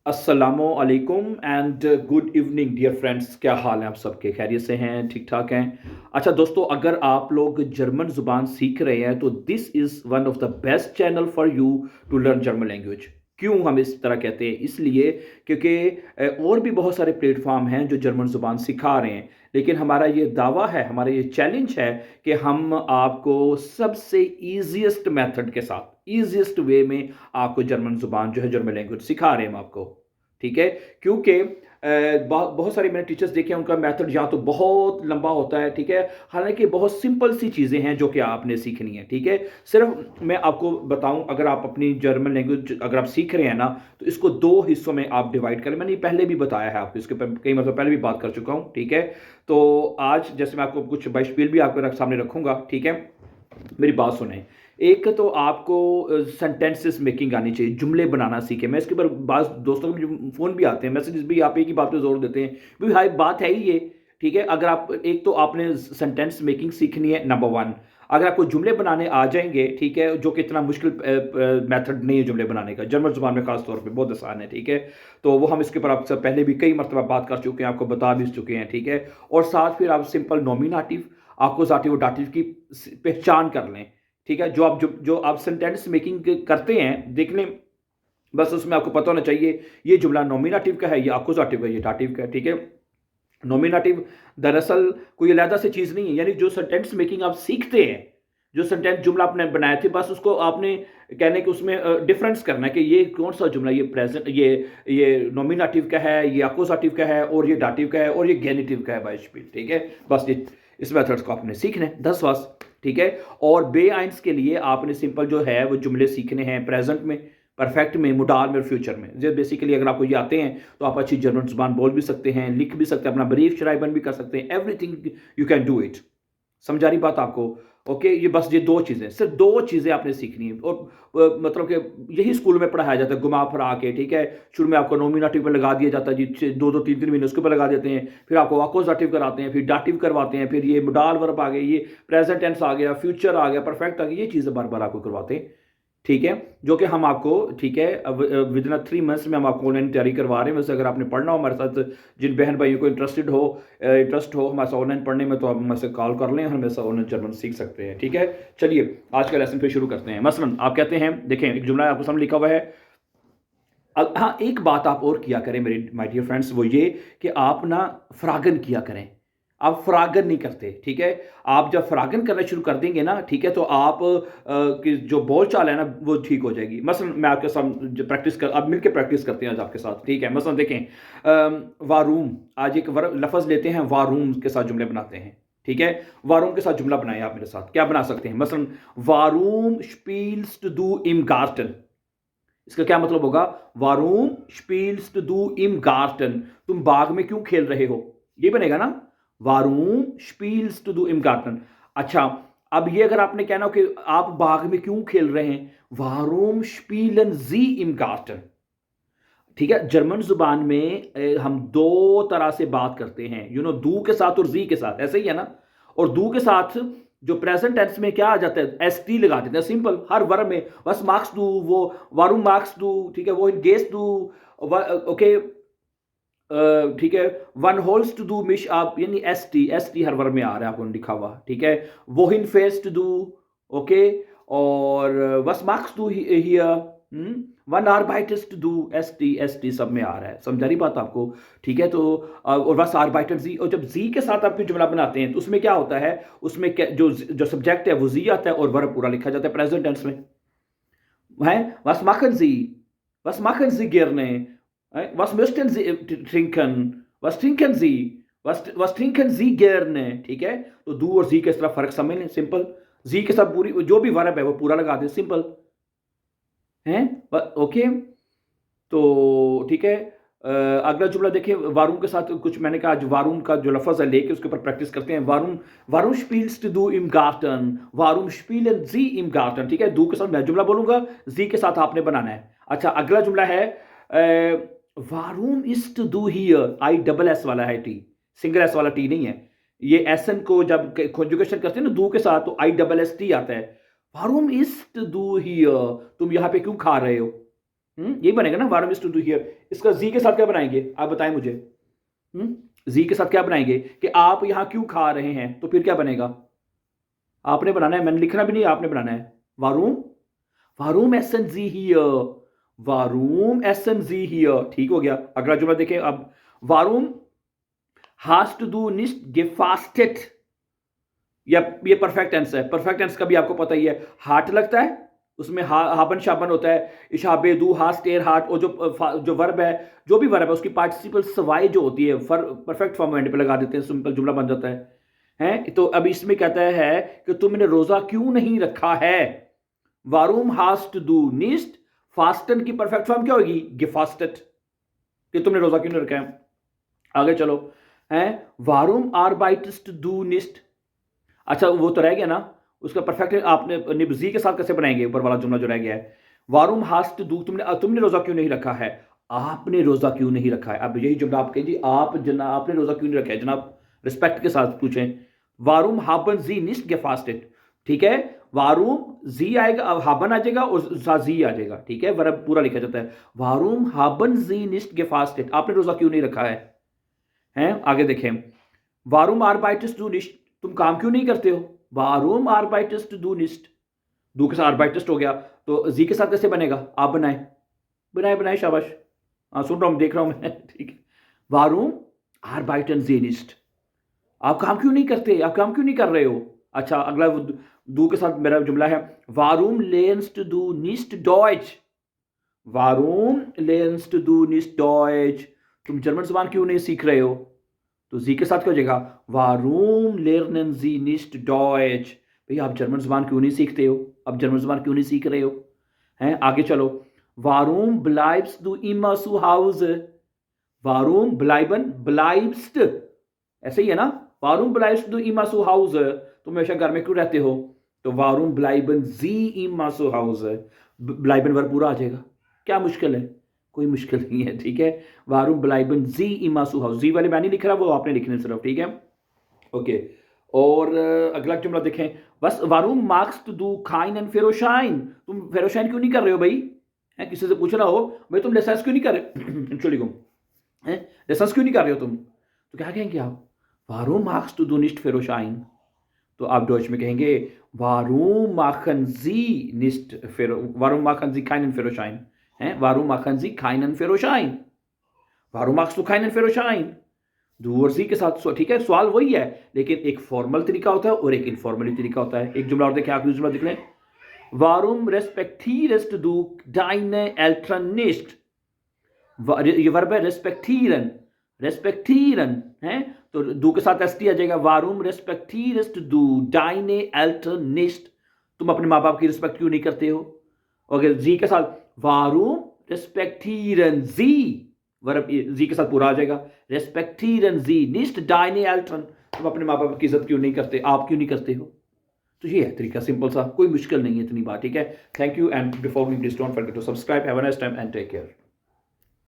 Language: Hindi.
अस्सलामु अलैकुम and good evening dear friends. क्या हाल है आप सबके? खैरियत से हैं? ठीक ठाक हैं? अच्छा दोस्तों, अगर आप लोग जर्मन ज़ुबान सीख रहे हैं तो this is one of the best channel for you to learn German language. क्यों हम इस तरह कहते हैं? इसलिए क्योंकि और भी बहुत सारे प्लेटफॉर्म हैं जो जर्मन ज़ुबान सिखा रहे हैं, लेकिन हमारा ये दावा है, हमारा ये चैलेंज है कि हम आपको सबसे ईजिएस्ट मेथड के साथ, ईजिएस्ट वे में आपको जर्मन ज़ुबान जो है, जर्मन लैंग्वेज सिखा रहे हैं हम आपको। ठीक है? क्योंकि बहुत बहुत सारे मैंने टीचर्स देखे हैं, उनका मेथड या तो बहुत लंबा होता है, ठीक है? हालाँकि बहुत सिंपल सी चीज़ें हैं जो कि आपने सीखनी है, ठीक है? सिर्फ़ मैं आपको बताऊँ, अगर आप अपनी जर्मन लैंग्वेज अगर आप सीख रहे हैं ना, तो इसको 2 हिस्सों में आप डिवाइड करें। मैंने ये पहले भी बताया है आपको, इसके ऊपर कई मतलब पहले भी बात कर चुका हूँ, ठीक है? तो आज जैसे मैं आपको कुछ बाइशपील भी आपके सामने रखूँगा, ठीक है? मेरी बात सुनें। एक तो आपको सेंटेंसेस मेकिंग आनी चाहिए, जुमले बनाना सीखें। मैं इसके ऊपर बाज़ दोस्तों के मुझे फ़ोन भी आते हैं, मैसेजेस भी, आप एक ही बात पे ज़ोर देते हैं, भई हाई बात है ही ये, ठीक है? अगर आप एक तो आपने सेंटेंस मेकिंग सीखनी है नंबर 1। अगर आपको जुमले बनाने आ जाएँगे, ठीक है? जो कि इतना मुश्किल मेथड नहीं है जुमले बनाने का, जर्मन ज़ुबान में ख़ास तौर पे बहुत आसान है, ठीक है? तो वो हम इसके ऊपर आपसे पहले भी कई मर्तबा बात कर चुके हैं, आपको बता भी चुके हैं, ठीक है? और साथ फिर आप सिंपल नॉमिनेटिव, अकुज़ाटिव और दाटिव की पहचान कर लें, ठीक है? जो आप सेंटेंस मेकिंग करते हैं, देख लें, बस उसमें आपको पता होना चाहिए ये जुमला नॉमिनेटिव का है, ये अकुज़ाटिव का है, ये दाटिव का है, ठीक है? नॉमिनेटिव दरअसल कोई अलग से चीज़ नहीं है, यानी जो सेंटेंस मेकिंग आप सीखते हैं, जो सेंटेंस जुमला आपने बनाए थे, बस उसको आपने कहने कि उसमें डिफरेंस करना है कि ये कौन-सा जुमला, ये प्रेज़ेंट, ये नॉमिनेटिव का है, ये अकुज़ाटिव का है और ये दाटिव का है और ये गेनिटिव का है बाइशपिल, ठीक है? बस ये इस मेथड्स को आपने सीखना है 10 बस, ठीक है? और बेआइंस के लिए आपने सिंपल जो है वो जुमले सीखने हैं प्रेज़ेंट में, परफेक्ट में, मोडाल में और फ्यूचर में। जो बेसिकली अगर आपको ये आते हैं तो आप अच्छी जर्मन ज़ुबान बोल भी सकते हैं, लिख भी सकते हैं, अपना ब्रीफ श्राइबन भी कर सकते हैं, everything you can do it. समझ आ रही बात आपको? ओके, ये बस ये 2 चीज़ें, सिर्फ़ 2 चीज़ें आपने सीखनी है और मतलब कि यही स्कूल में पढ़ाया जाता है घुमा-फिरा के, ठीक है? शुरू में आपको नॉमिनेटिव पे लगा दिया जाता है जी, 2-2 3-3 महीने उसके ऊपर लगा देते हैं, फिर आपको अकुज़ाटिव कराते हैं, फिर दाटिव करवाते हैं, फिर ये मोडाल वर्ब आ गए, ये प्रेज़ेंट टेंस आ गया, फ्यूचर आ गया, परफेक्ट आ गया, ये चीज़ें बार-बार आपको करवाते हैं। ठीक है? जो कि हम आपको, ठीक है, विदिन 3 मंथ्स में हम आपको ऑनलाइन तैयारी करवा रहे हैं। वैसे अगर आपने पढ़ना हो हमारे साथ, जिन बहन-भाइयों को इंटरेस्ट हो हमारे साथ ऑनलाइन पढ़ने में, तो आप हमसे कॉल कर लें, हम हमें से ऑनलाइन जर्मन सीख सकते हैं। ठीक है? चलिए, आज का लेसन फिर शुरू करते हैं। मसलन आप कहते हैं, देखें एक जुमला आपके सामने लिखा हुआ है। हाँ, एक बात आप और किया करें मेरे माय डियर फ्रेंड्स, वो ये कि आप ना फ्रागन किया करें। आप फ्रागन नहीं करते, ठीक है? आप जब फ्रागन करना शुरू कर देंगे ना, ठीक है, तो आप की जो बोलचाल है ना, वो ठीक हो जाएगी। मसलन मैं आपके साथ जो प्रैक्टिस कर अब मिलके प्रैक्टिस करते हैं आज आपके साथ, ठीक है? मसलन देखें, वारूम, आज एक लफ़्ज़ लेते हैं, वारूम के साथ जुमले बनाते हैं, ठीक है? वारूम के साथ जुमला बनाएँ आप मेरे साथ। क्या बना सकते हैं? मसलन वारूम स्पील्स्ट डू इम गार्टन। इसका क्या मतलब होगा? वारूम स्पील्स टू डू इम गार्टन, तुम बाग में क्यों खेल रहे हो? ये बनेगा ना, वारूम स्पील्स टू डू इम गार्टन। अच्छा, अब ये अगर आपने कहना हो कि आप बाग में क्यों खेल रहे हैं, वारूम स्पीलन जी इम गार्टन। ठीक है? जर्मन जुबान में हम दो तरह से बात करते हैं, दू के साथ और जी के साथ, ऐसे ही है ना? और दू के साथ जो प्रेजेंट टेंस में क्या आ जाता है, एस टी लगा देते हैं, सिंपल हर वर्ब में, बस मार्क्स दू, वो वारूम मार्क्स दू, ठीक है, वो इन गेस दू, ओके, ठीक है, वन होल्स टू डू मिश आप, यानी एस टी हर वर्ब में आ रहा है आपको लिखा हुआ, ठीक है? वो इन फेस टू डू, ओके, और वस मार्क्स डू हियर, वन आर्बाइटस टू डू, एस टी सब में आ रहा है। समझा रही बात आपको? ठीक है, तो और वस आर्बाइटर जी, और जब जी के साथ आप जुमला बनाते हैं तो उसमें क्या होता है, उसमें जो जो सब्जेक्ट है वो जी आता है और वर्ब पूरा लिखा जाता है प्रेजेंट टेंस में, है? Was machen Sie? Was machen Sie gerne? Was möchten Sie trinken? Was trinken Sie? Was trinken Sie gerne? ठीक है? तो डू और जी के तरफ फर्क समझ लें, सिंपल। जी के साथ पूरी जो भी वर्ब है वो पूरा लगा दें, सिंपल है। ओके, तो ठीक है। अगला जुमला देखिए, वारूम के साथ कुछ मैंने कहा, आज वारूम का जो लफ्ज़ है लेके उसके ऊपर प्रैक्टिस करते हैं। वारूम वारूम स्पील्स टू डू इम गार्टन, वारूम स्पीलन जी इम गार्टन, ठीक है? डू के साथ मैं जुमला बोलूंगा, जी के साथ आपने बनाना है। अच्छा, अगला जुमला है, वारूम इज टू डू हियर, आई डबल एस वाला है टी, सिंगल एस वाला टी नहीं है। ये एस एन को जब कॉन्जुगेशन करते हैं ना डू के साथ, तो आई डबल एस टी आता है। वारूम इज टू डू हियर, तुम यहाँ पे क्यों खा रहे हो? यही बनेगा ना, वारुम इज टू डू हियर। इसका जी के साथ क्या बनाएंगे आप बताएं मुझे। जी के साथ क्या बनाएंगे कि आप यहां क्यों खा रहे हैं, तो फिर क्या बनेगा, आपने बनाना है, मैंने लिखना भी नहीं, आपने बनाना है। वारूम, वारूम एसन जी हियर, वारूम एसन जी हियर, ठीक हो गया। अगला जुमला देखें अब, वारूम हैज टू डू निस्ट gefastet, ये परफेक्ट टेंस है। परफेक्ट टेंस का भी आपको पता ही है, हार्ट लगता है उसमें, हाबन शाबन होता है, इशाबे दू हाथ स्टेर हार्ट, और जो वर्ब है, जो भी वर्ब है उसकी पार्टिसिपल सवाई जो होती है परफेक्ट फॉर्म एंड पे लगा देते हैं, सिंपल जुमला बन जाता है। हैं तो अब इसमें कहता है कि तुमने रोजा क्यों नहीं रखा है। वारूम हास्ट डू निस्ट, फास्टन की परफेक्ट फॉर्म क्या होगी, गिफास्टेड, कि तुमने रोजा क्यों नहीं रखा है। आगे चलो, हैं वारूम आरबाइटिस्ट डू निस्ट, अच्छा वो तो रह गया ना, उसका परफेक्ट आपने निब्जी के साथ कैसे बनाएंगे, ऊपर वाला जुमला जो रह गया है। वारूम हास्ट डू, तुमने रोजा क्यों नहीं रखा है, आपने रोजा क्यों नहीं रखा है। अब यही जुमला आप कहिए, आपने रोजा क्यों नहीं रखा है जनाब, रिस्पेक्ट के साथ पूछें। वारूम हाबन जी निस्ट गेफास्टेड, ठीक है, वारूम जी आएगा, हाबन आ जाएगा और जी आ जाएगा, ठीक है, वर्ब पूरा लिखा जाता है। वारूम हाबन जी निस्ट गेफास्टेड, आपने रोजा क्यों नहीं रखा है। हैं आगे देखें, वारूम आरबाइटिस्ट डू निस्ट, तुम काम क्यों नहीं करते हो। वारूम आरबाइटिस्ट डू निस्ट, डू के साथ आरबाइटिस्ट हो गया, तो जी के साथ कैसे बनेगा, आप बनाए, बनाए बनाए, शाबाश, हाँ सुन रहा हूं, देख रहा हूं मैं ठीक है। वारूम आरबाइटन जी निस्ट, आप काम क्यों नहीं करते, आप काम क्यों नहीं कर रहे हो। अच्छा अगला डू के साथ मेरा जुमला है, वारूम लेर्न्स टू डू निस्ट डॉयच, वारूम लेर्न्स टू डू निस्ट डॉयच, तुम जर्मन जबान क्यों नहीं सीख रहे हो, तो जी के साथ क्या हो जाएगा, वारूम लेर्नन जी निस्ट डॉयच, भाई आप जर्मन जबान क्यों नहीं सीखते हो, आप जर्मन जबान क्यों नहीं सीख रहे हो। हैं आगे चलो, वारूम ब्लाइब्स दू इमा सु हाउस, वारूम ब्लाइबन ब्लाइब्स्ट, ऐसे ही है ना, वारूम ब्लाइब्स दू इमा सु हाउस, तुम हमेशा घर में क्यों रहते हो, तो वारूम ब्लाइबन जी इमा सु हाउस, ब्लाइबन वर्ब पूरा आ जाएगा, क्या मुश्किल है, कोई मुश्किल नहीं है, ठीक है। वारूम ब्लाइबन जी इमा सु हाउस, जी वाले मैं नहीं लिख रहा, वो आपने लिखने सिर्फ, ठीक है, ओके। और अगला जुमला देखें, बस वारूम मार्क्स टू डू खाइन एंड फेरोशाइन, तुम फेरोशाइन क्यों नहीं कर रहे हो भाई, है किसी से पूछ रहा हो भाई तुम लेसेंस क्यों नहीं कर रहे चलिए है, लेसेंस क्यों नहीं कर रहे हो तुम, तो क्या कहेंगे आप, वारूम मार्क्स टू डू निस्ट फेरोशाइन, तो आप डॉच में कहेंगे वारूम माखन जी निस्ट फेरो, वारूम माखन जी खाइन एंड फेरोशाइन, है वारूम माखन जी खाइन एंड फेरोशाइन, वारूम मार्क्स टू खाइन एंड फेरोशाइन, डू और सी के साथ, ठीक है, सवाल वही है, लेकिन एक फॉर्मल तरीका होता है और एक इनफॉर्मल तरीका होता है। एक जुमला और देखें, आखिरी जुमला देख लें, वारूम रेस्पेक्टीरेस्ट डू डाइने एल्ट्रनिस्ट, ये वर्ब है रेस्पेक्टीरन, रेस्पेक्टीरन है, तो डू के साथ एस टी आ जाएगा, वारूम रेस्पेक्टीरेस्ट डू डाइने एल्ट्रनिस्ट, तुम अपने माँ बाप की रिस्पेक्ट क्यों नहीं करते हो। अगर जी के साथ, वारूम रेस्पेक्टीरन जी, वर्ब जी के साथ पूरा आ जाएगा, रेस्पेक्टीरन जी निस्ट डाइने एल्ट्रन, तुम अपने माँ बाप की इज्जत क्यों नहीं करते, आप क्यों नहीं करते हो। तो ये है तरीका, सिंपल सा, कोई मुश्किल नहीं है इतनी बात, ठीक है। Thank you and before we please don't forget to subscribe, have a nice time and take care.